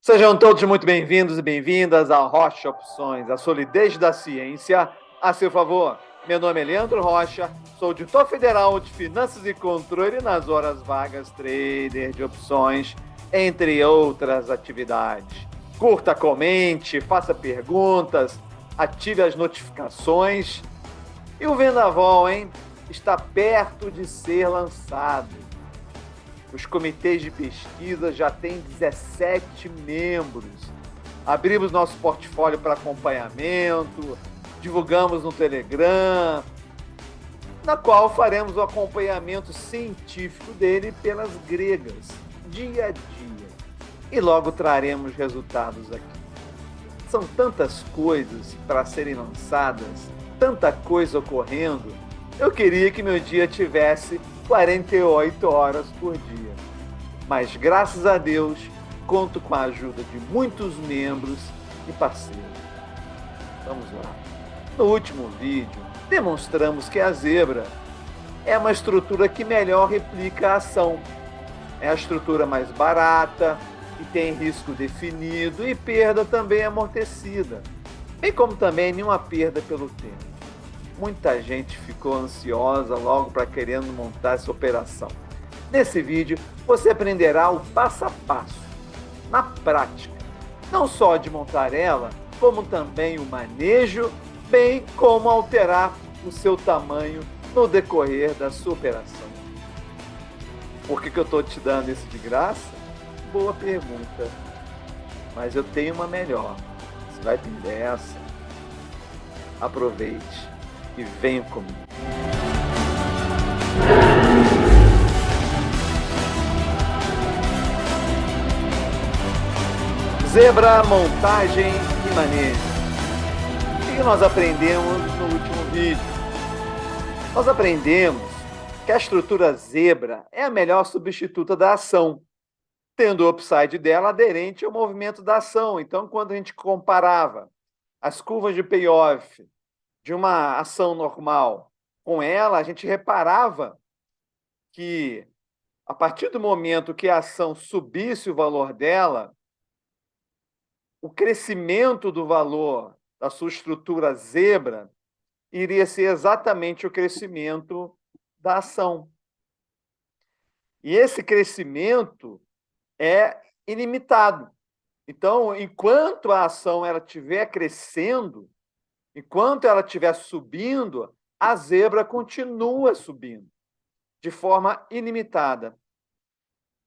Sejam todos muito bem-vindos e bem-vindas ao Rocha Opções, a solidez da ciência a seu favor. Meu nome é Leandro Rocha, sou auditor federal de Finanças e Controle e nas horas vagas trader de opções, entre outras atividades. Curta, comente, faça perguntas, ative as notificações. E o Vendaval, hein? Está perto de ser lançado. Os comitês de pesquisa já têm 17 membros. Abrimos nosso portfólio para acompanhamento, divulgamos no Telegram, na qual faremos o acompanhamento científico dele pelas gregas, dia a dia. E logo traremos resultados aqui. São tantas coisas para serem lançadas, tanta coisa ocorrendo. Eu queria que meu dia tivesse 48 horas por dia. Mas, graças a Deus, conto com a ajuda de muitos membros e parceiros. Vamos lá. No último vídeo, demonstramos que a zebra é uma estrutura que melhor replica a ação. É a estrutura mais barata, que tem risco definido e perda também amortecida, bem como também nenhuma perda pelo tempo. Muita gente ficou ansiosa logo para querendo montar essa operação. Nesse vídeo, você aprenderá o passo a passo, na prática, não só de montar ela, como também o manejo, bem como alterar o seu tamanho no decorrer da sua operação. Por que eu estou te dando isso de graça? Boa pergunta. Mas eu tenho uma melhor. Você vai ter essa. Aproveite e venha comigo. Zebra, montagem e manejo. O que nós aprendemos no último vídeo? Nós aprendemos que a estrutura zebra é a melhor substituta da ação, tendo o upside dela aderente ao movimento da ação. Então, quando a gente comparava as curvas de payoff de uma ação normal com ela, a gente reparava que, a partir do momento que a ação subisse o valor dela, o crescimento do valor da sua estrutura zebra iria ser exatamente o crescimento da ação. E esse crescimento é ilimitado. Então, enquanto a ação estiver crescendo, enquanto ela estiver subindo, a zebra continua subindo, de forma ilimitada.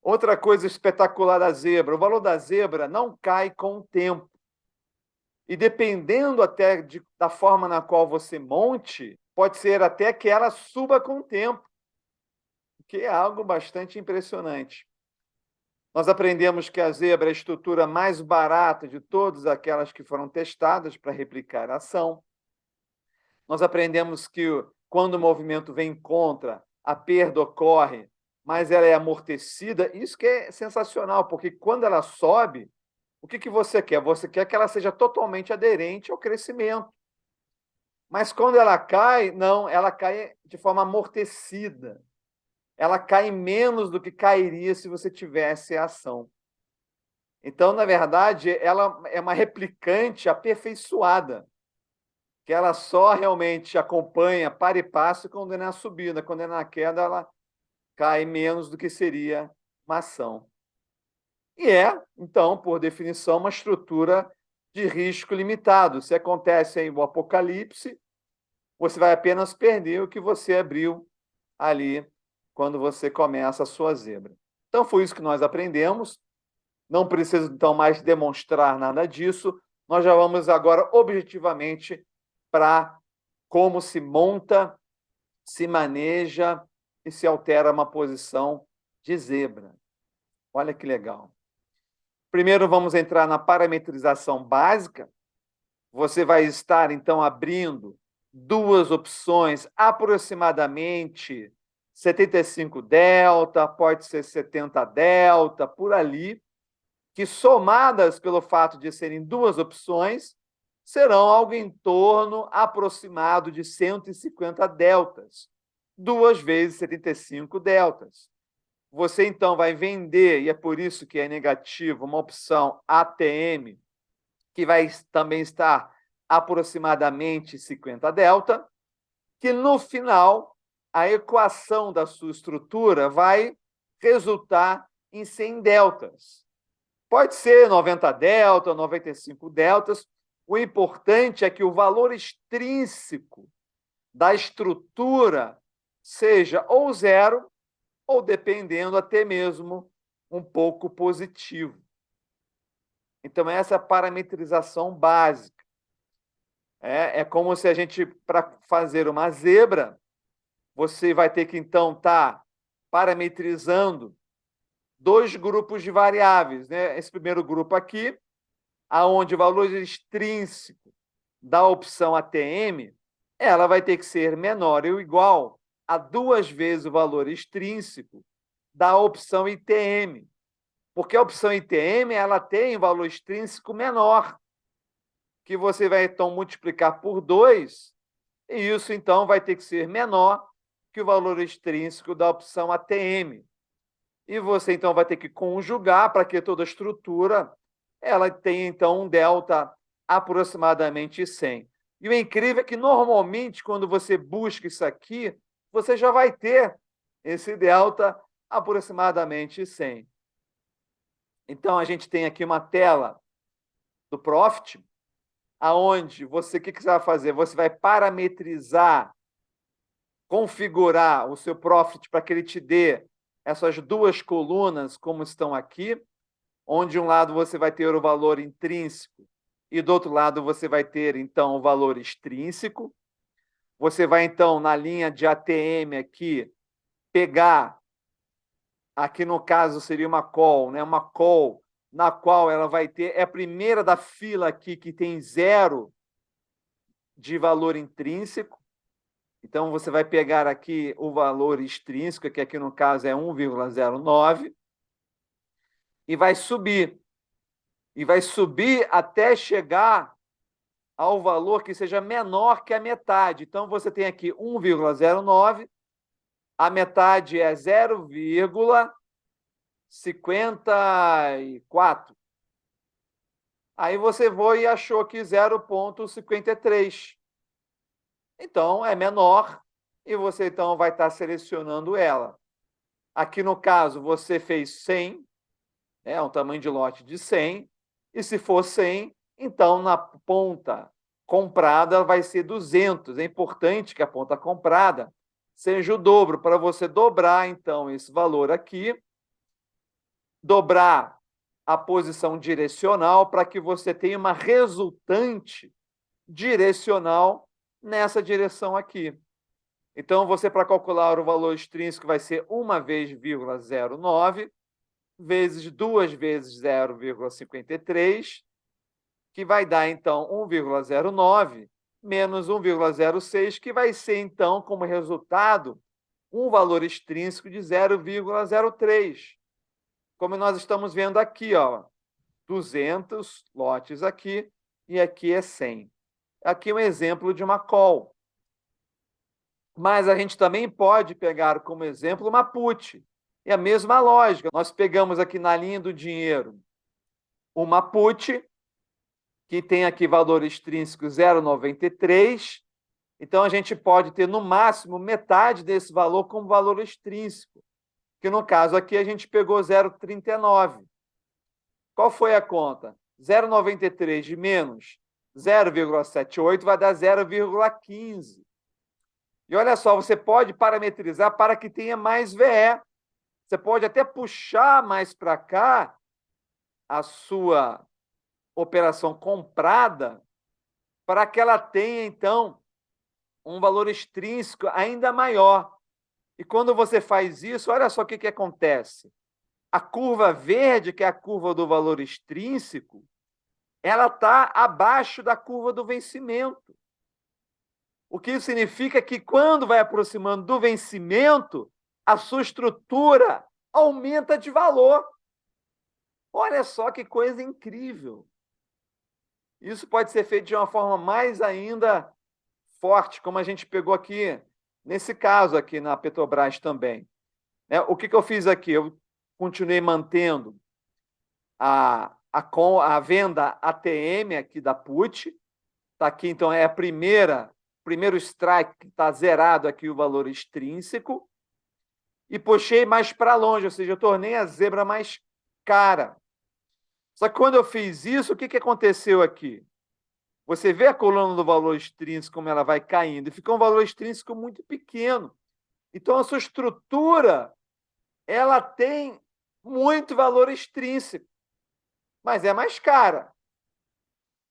Outra coisa espetacular da zebra, o valor da zebra não cai com o tempo. E dependendo até da forma na qual você monte, pode ser até que ela suba com o tempo, o que é algo bastante impressionante. Nós aprendemos que a zebra é a estrutura mais barata de todas aquelas que foram testadas para replicar a ação. Nós aprendemos que quando o movimento vem contra, a perda ocorre, mas ela é amortecida. Isso que é sensacional, porque quando ela sobe, o que você quer? Você quer que ela seja totalmente aderente ao crescimento. Mas quando ela cai, não, ela cai de forma amortecida. Ela cai menos do que cairia se você tivesse a ação. Então, na verdade, ela é uma replicante aperfeiçoada, que ela só realmente acompanha para e passo quando é na subida. Quando é na queda, ela cai menos do que seria uma ação. E é, então, por definição, uma estrutura de risco limitado. Se acontece aí o apocalipse, você vai apenas perder o que você abriu ali quando você começa a sua zebra. Então, foi isso que nós aprendemos. Não preciso, então, mais demonstrar nada disso. Nós já vamos agora, objetivamente, para como se monta, se maneja e se altera uma posição de zebra. Olha que legal. Primeiro, vamos entrar na parametrização básica. Você vai estar, então, abrindo duas opções, aproximadamente 75 delta, pode ser 70 delta, por ali, que somadas pelo fato de serem duas opções, serão algo em torno aproximado de 150 deltas, 2 vezes 75 deltas. você então vai vender, e é por isso que é negativo, uma opção ATM, que vai também estar aproximadamente 50 delta, que no final a equação da sua estrutura vai resultar em 100 deltas. Pode ser 90 delta, 95 deltas. O importante é que o valor extrínseco da estrutura seja ou zero, ou dependendo até mesmo um pouco positivo. Então, essa é a parametrização básica. É como se a gente, para fazer uma zebra, você vai ter que, então, estar parametrizando dois grupos de variáveis, né? Esse primeiro grupo aqui, aonde o valor extrínseco da opção ATM, ela vai ter que ser menor ou igual a 2 vezes o valor extrínseco da opção ITM, porque a opção ITM ela tem valor extrínseco menor, que você vai então multiplicar por 2, e isso então vai ter que ser menor que o valor extrínseco da opção ATM. E você então vai ter que conjugar para que toda a estrutura ela tenha então um delta aproximadamente 100. E o incrível é que normalmente quando você busca isso aqui, você já vai ter esse delta aproximadamente 100. Então a gente tem aqui uma tela do Profit, aonde você, o que você vai fazer? Você vai parametrizar, configurar o seu Profit para que ele te dê essas duas colunas como estão aqui, onde de um lado você vai ter o valor intrínseco e do outro lado você vai ter, então, o valor extrínseco. Você vai, então, na linha de ATM aqui, pegar, aqui no caso seria uma call, né? Uma call na qual ela vai ter, é a primeira da fila aqui que tem 0 de valor intrínseco. Então, você vai pegar aqui o valor extrínseco, que aqui no caso é 1,09, e vai subir. E vai subir até chegar ao valor que seja menor que a metade. Então, você tem aqui 1,09, a metade é 0,54. Aí você foi e achou que 0,53. Então, é menor e você então vai estar selecionando ela. Aqui no caso, você fez 100, um tamanho de lote de 100, e se for 100, então na ponta comprada vai ser 200. É importante que a ponta comprada seja o dobro, para você dobrar então esse valor aqui, dobrar a posição direcional para que você tenha uma resultante direcional nessa direção aqui. Então, você, para calcular o valor extrínseco, vai ser 1 vezes 0,09 vezes 2 vezes 0,53, que vai dar, então, 1,09 menos 1,06, que vai ser, então, como resultado, um valor extrínseco de 0,03. Como nós estamos vendo aqui, ó, 200 lotes aqui, e aqui é 100. Aqui é um exemplo de uma call. Mas a gente também pode pegar como exemplo uma put. É a mesma lógica. Nós pegamos aqui na linha do dinheiro uma put, que tem aqui valor extrínseco 0,93. Então, a gente pode ter, no máximo, metade desse valor como valor extrínseco, que, no caso aqui, a gente pegou 0,39. Qual foi a conta? 0,93 de menos 0,78 vai dar 0,15. E olha só, você pode parametrizar para que tenha mais VE. Você pode até puxar mais para cá a sua operação comprada para que ela tenha, então, um valor extrínseco ainda maior. E quando você faz isso, olha só o que acontece. A curva verde, que é a curva do valor extrínseco, ela está abaixo da curva do vencimento. O que significa que, quando vai aproximando do vencimento, a sua estrutura aumenta de valor. Olha só que coisa incrível. Isso pode ser feito de uma forma mais ainda forte, como a gente pegou aqui, nesse caso aqui na Petrobras também. né? O que eu fiz aqui? Eu continuei mantendo a venda ATM aqui da put. Está aqui, então, é a primeiro strike que está zerado aqui o valor extrínseco. E puxei mais para longe, ou seja, eu tornei a zebra mais cara. Só que quando eu fiz isso, o que aconteceu aqui? Você vê a coluna do valor extrínseco, como ela vai caindo, e fica um valor extrínseco muito pequeno. Então, a sua estrutura, ela tem muito valor extrínseco, mas é mais cara.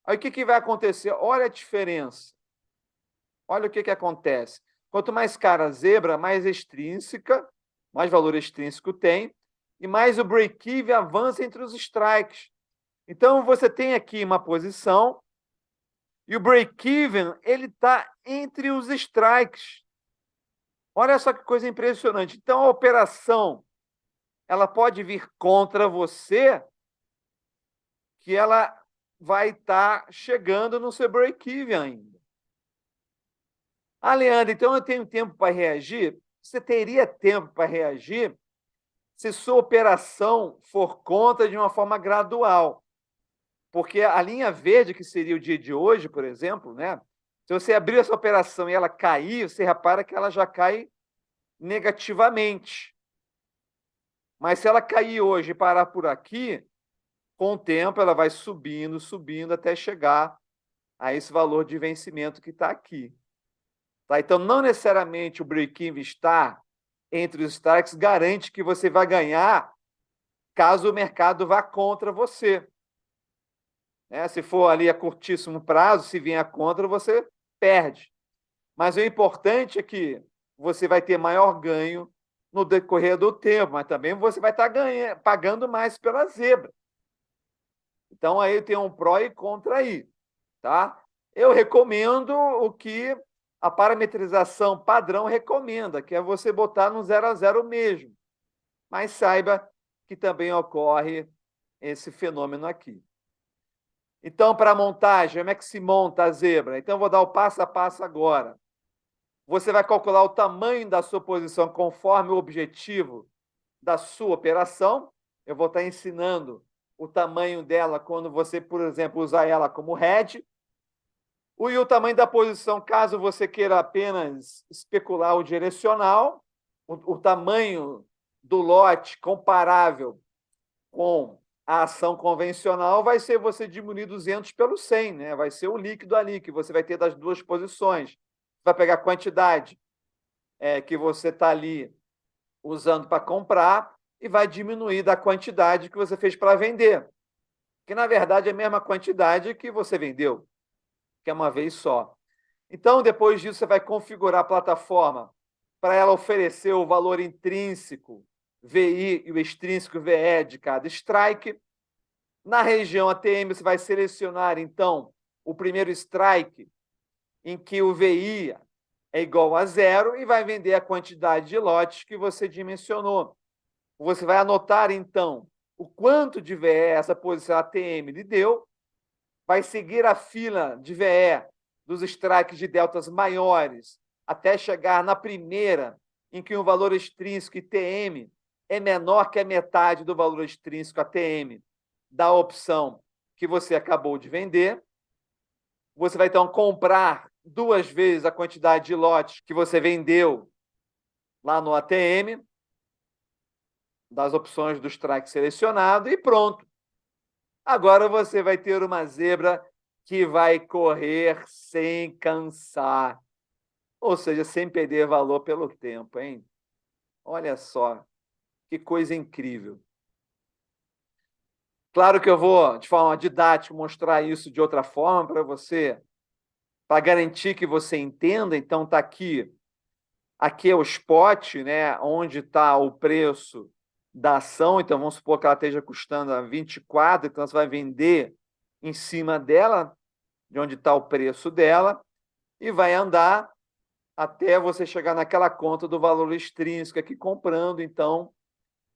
Aí o que vai acontecer? Olha a diferença. Olha o que acontece. Quanto mais cara a zebra, mais extrínseca, mais valor extrínseco tem, e mais o break-even avança entre os strikes. Então, você tem aqui uma posição, e o break-even está entre os strikes. Olha só que coisa impressionante. Então, a operação ela pode vir contra você, que ela vai estar chegando no seu break-even ainda. Ah, Leandro, então eu tenho tempo para reagir? Você teria tempo para reagir se sua operação for contra de uma forma gradual. Porque a linha verde, que seria o dia de hoje, por exemplo, né? Se você abrir essa operação e ela cair, você repara que ela já cai negativamente. Mas se ela cair hoje e parar por aqui, com o tempo ela vai subindo, subindo, até chegar a esse valor de vencimento que está aqui. Tá? Então, não necessariamente o break-even estar entre os strikes garante que você vai ganhar caso o mercado vá contra você. Né? Se for ali a curtíssimo prazo, se vier contra, você perde. Mas o importante é que você vai ter maior ganho no decorrer do tempo, mas também você vai estar pagando mais pela zebra. Então, aí tem um pró e contra aí. Tá? Eu recomendo o que a parametrização padrão recomenda, que é você botar no 0 a 0 mesmo. Mas saiba que também ocorre esse fenômeno aqui. Então, para a montagem, como é que se monta a zebra? Então, eu vou dar o passo a passo agora. Você vai calcular o tamanho da sua posição conforme o objetivo da sua operação. Eu vou estar ensinando o tamanho dela quando você, por exemplo, usar ela como head. E o tamanho da posição, caso você queira apenas especular o direcional, o tamanho do lote comparável com a ação convencional vai ser você diminuir 200 pelo 100, né? Vai ser o líquido ali que você vai ter das duas posições. Vai pegar a quantidade que você está ali usando para comprar e vai diminuir da quantidade que você fez para vender, que, na verdade, é a mesma quantidade que você vendeu, que é uma vez só. Então, depois disso, você vai configurar a plataforma para ela oferecer o valor intrínseco VI e o extrínseco VE de cada strike. Na região ATM, você vai selecionar, então, o primeiro strike em que o VI é igual a 0 e vai vender a quantidade de lotes que você dimensionou. Você vai anotar, então, o quanto de VE essa posição ATM lhe deu, vai seguir a fila de VE dos strikes de deltas maiores até chegar na primeira, em que o valor extrínseco ITM é menor que a metade do valor extrínseco ATM da opção que você acabou de vender. Você vai, então, comprar 2 vezes a quantidade de lotes que você vendeu lá no ATM, das opções do strike selecionado, e pronto. Agora você vai ter uma zebra que vai correr sem cansar, ou seja, sem perder valor pelo tempo, hein? Olha só, que coisa incrível. Claro que eu vou, de forma didática, mostrar isso de outra forma para você, para garantir que você entenda. Então, está aqui. Aqui é o spot, né, onde está o preço da ação. Então, vamos supor que ela esteja custando a 24, então você vai vender em cima dela, de onde está o preço dela, e vai andar até você chegar naquela conta do valor extrínseco aqui, comprando, então,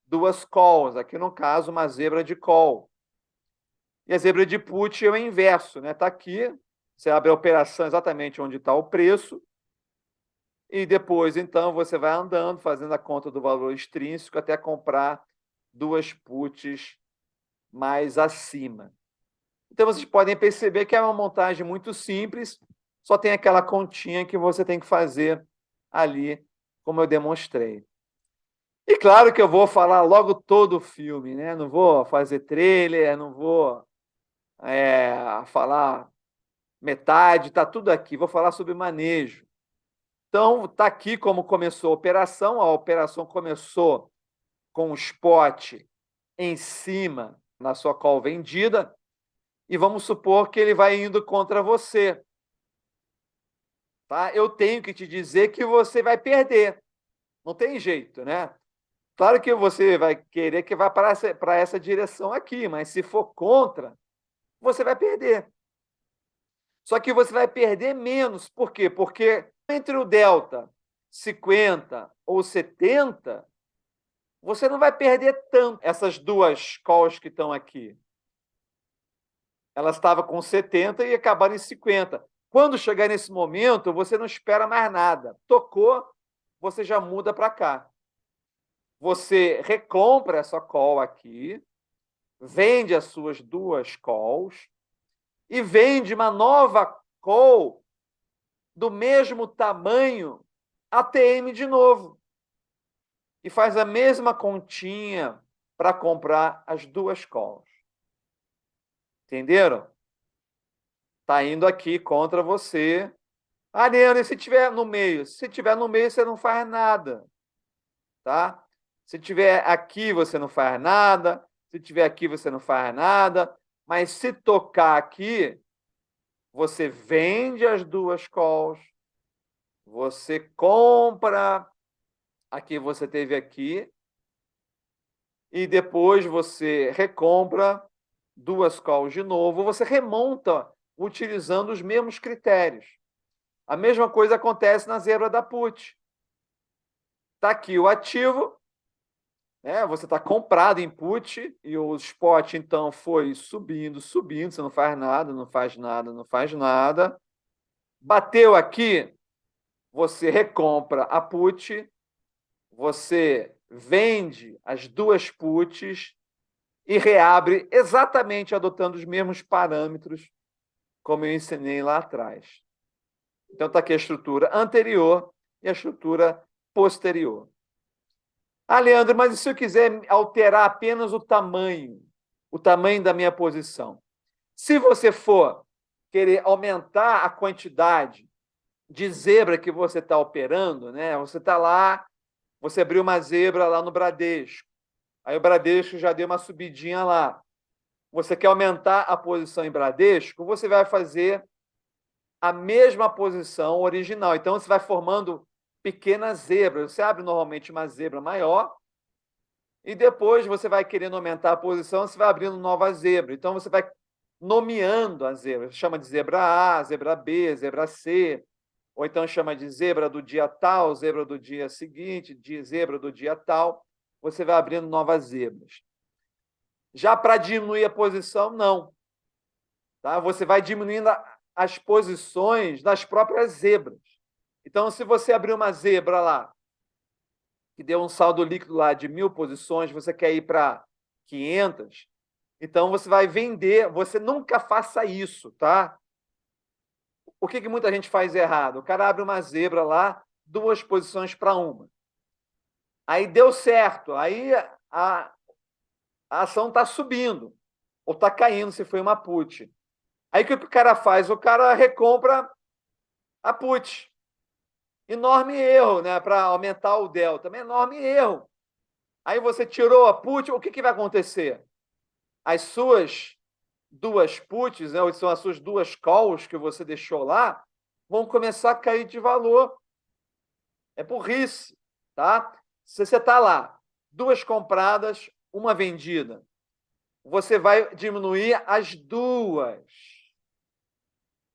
2 calls. Aqui, no caso, uma zebra de call. E a zebra de put é o inverso, né? Está aqui, você abre a operação exatamente onde está o preço, E depois, então, você vai andando, fazendo a conta do valor extrínseco até comprar 2 puts mais acima. Então, vocês podem perceber que é uma montagem muito simples, só tem aquela continha que você tem que fazer ali, como eu demonstrei. E claro que eu vou falar logo todo o filme, né? Não vou fazer trailer, não vou falar metade, está tudo aqui. Vou falar sobre manejo. Então, está aqui como começou a operação. A operação começou com o spot em cima na sua call vendida, e vamos supor que ele vai indo contra você. Tá? Eu tenho que te dizer que você vai perder. Não tem jeito, né? Claro que você vai querer que vá para essa direção aqui, mas se for contra, você vai perder. Só que você vai perder menos. Por quê? Porque entre o delta 50 ou 70, você não vai perder tanto. Essas duas calls que estão aqui, elas estavam com 70 e acabaram em 50. Quando chegar nesse momento, você não espera mais nada. Tocou, você já muda para cá. Você recompra essa call aqui, vende as suas 2 calls e vende uma nova call do mesmo tamanho ATM de novo. E faz a mesma continha para comprar as 2 calls. Entenderam? Está indo aqui contra você. Ah, Leandro, e se tiver no meio? Se tiver no meio, você não faz nada. Tá? Se tiver aqui, você não faz nada. Se tiver aqui, você não faz nada. Mas se tocar aqui, você vende as 2 calls, você compra a que você teve aqui e depois você recompra 2 calls de novo, você remonta utilizando os mesmos critérios. A mesma coisa acontece na zebra da put. Está aqui o ativo, né? Você está comprado em put e o spot, então, foi subindo, subindo, você não faz nada, não faz nada, não faz nada. Bateu aqui, você recompra a put, você vende as 2 puts e reabre exatamente adotando os mesmos parâmetros como eu ensinei lá atrás. Então, está aqui a estrutura anterior e a estrutura posterior. Ah, Leandro, mas e se eu quiser alterar apenas o tamanho da minha posição? Se você for querer aumentar a quantidade de zebra que você está operando, né? Você está lá, você abriu uma zebra lá no Bradesco, aí o Bradesco já deu uma subidinha lá. Você quer aumentar a posição em Bradesco, você vai fazer a mesma posição original. Então, você vai formando pequenas zebras. Você abre normalmente uma zebra maior e depois você vai querendo aumentar a posição, você vai abrindo nova zebra. Então, você vai nomeando as zebras. Chama de zebra A, zebra B, zebra C, ou então chama de zebra do dia tal, zebra do dia seguinte, zebra do dia tal. Você vai abrindo novas zebras. Já para diminuir a posição, não. Tá? Você vai diminuindo as posições das próprias zebras. Então, se você abrir uma zebra lá, que deu um saldo líquido lá de 1.000 posições, você quer ir para 500, então você vai vender. Você nunca faça isso, tá? O que muita gente faz errado? O cara abre uma zebra lá, 2 posições para uma. Aí deu certo, aí a ação está subindo, ou está caindo, se foi uma put. Aí o que o cara faz? O cara recompra a put. Enorme erro, né? Para aumentar o delta. Enorme erro. Aí você tirou a put, o que vai acontecer? As suas 2 puts, né, ou são as suas 2 calls que você deixou lá, vão começar a cair de valor. É burrice, tá? Se você está lá, 2 compradas, 1 vendida, você vai diminuir as 2.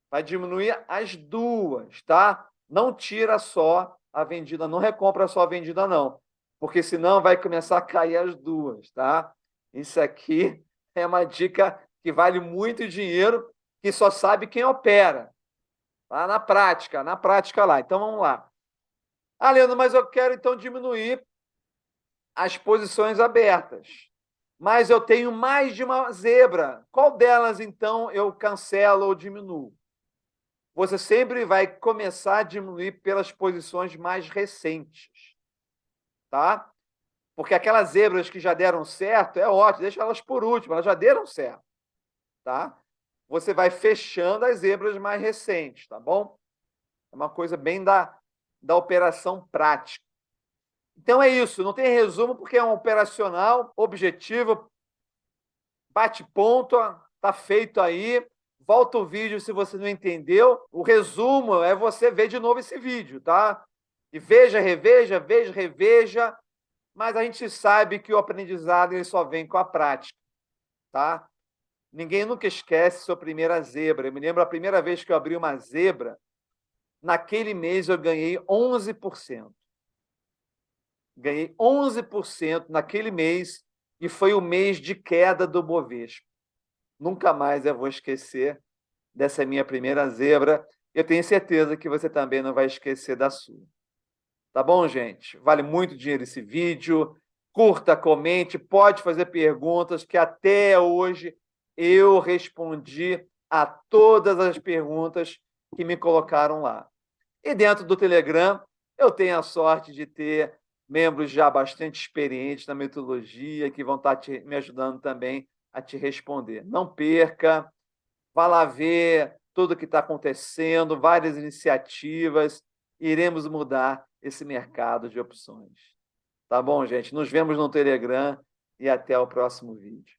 Vai diminuir as 2, tá? Não tira só a vendida, não recompra só a vendida, não. Porque senão vai começar a cair as 2, tá? Isso aqui é uma dica que vale muito dinheiro, que só sabe quem opera. Lá na prática lá. Então, vamos lá. Ah, Leandro, mas eu quero então diminuir as posições abertas. Mas eu tenho mais de uma zebra. Qual delas, então, eu cancelo ou diminuo? Você sempre vai começar a diminuir pelas posições mais recentes, tá? Porque aquelas zebras que já deram certo, é ótimo, deixa elas por último, elas já deram certo, tá? Você vai fechando as zebras mais recentes, tá bom? É uma coisa bem da operação prática. Então é isso, não tem resumo porque é um operacional, objetivo, bate ponto, tá feito aí. Volta o vídeo se você não entendeu. O resumo é você ver de novo esse vídeo, tá? E veja, reveja, veja, reveja. Mas a gente sabe que o aprendizado ele só vem com a prática, tá? Ninguém nunca esquece sua primeira zebra. Eu me lembro a primeira vez que eu abri uma zebra, naquele mês eu ganhei 11%. Ganhei 11% naquele mês e foi o mês de queda do Bovespa. Nunca mais eu vou esquecer dessa minha primeira zebra. Eu tenho certeza que você também não vai esquecer da sua. Tá bom, gente? Vale muito dinheiro esse vídeo. Curta, comente, pode fazer perguntas, que até hoje eu respondi a todas as perguntas que me colocaram lá. E dentro do Telegram, eu tenho a sorte de ter membros já bastante experientes na metodologia que vão estar me ajudando também a te responder. Não perca, vá lá ver tudo o que está acontecendo, várias iniciativas, iremos mudar esse mercado de opções. Tá bom, gente? Nos vemos no Telegram e até o próximo vídeo.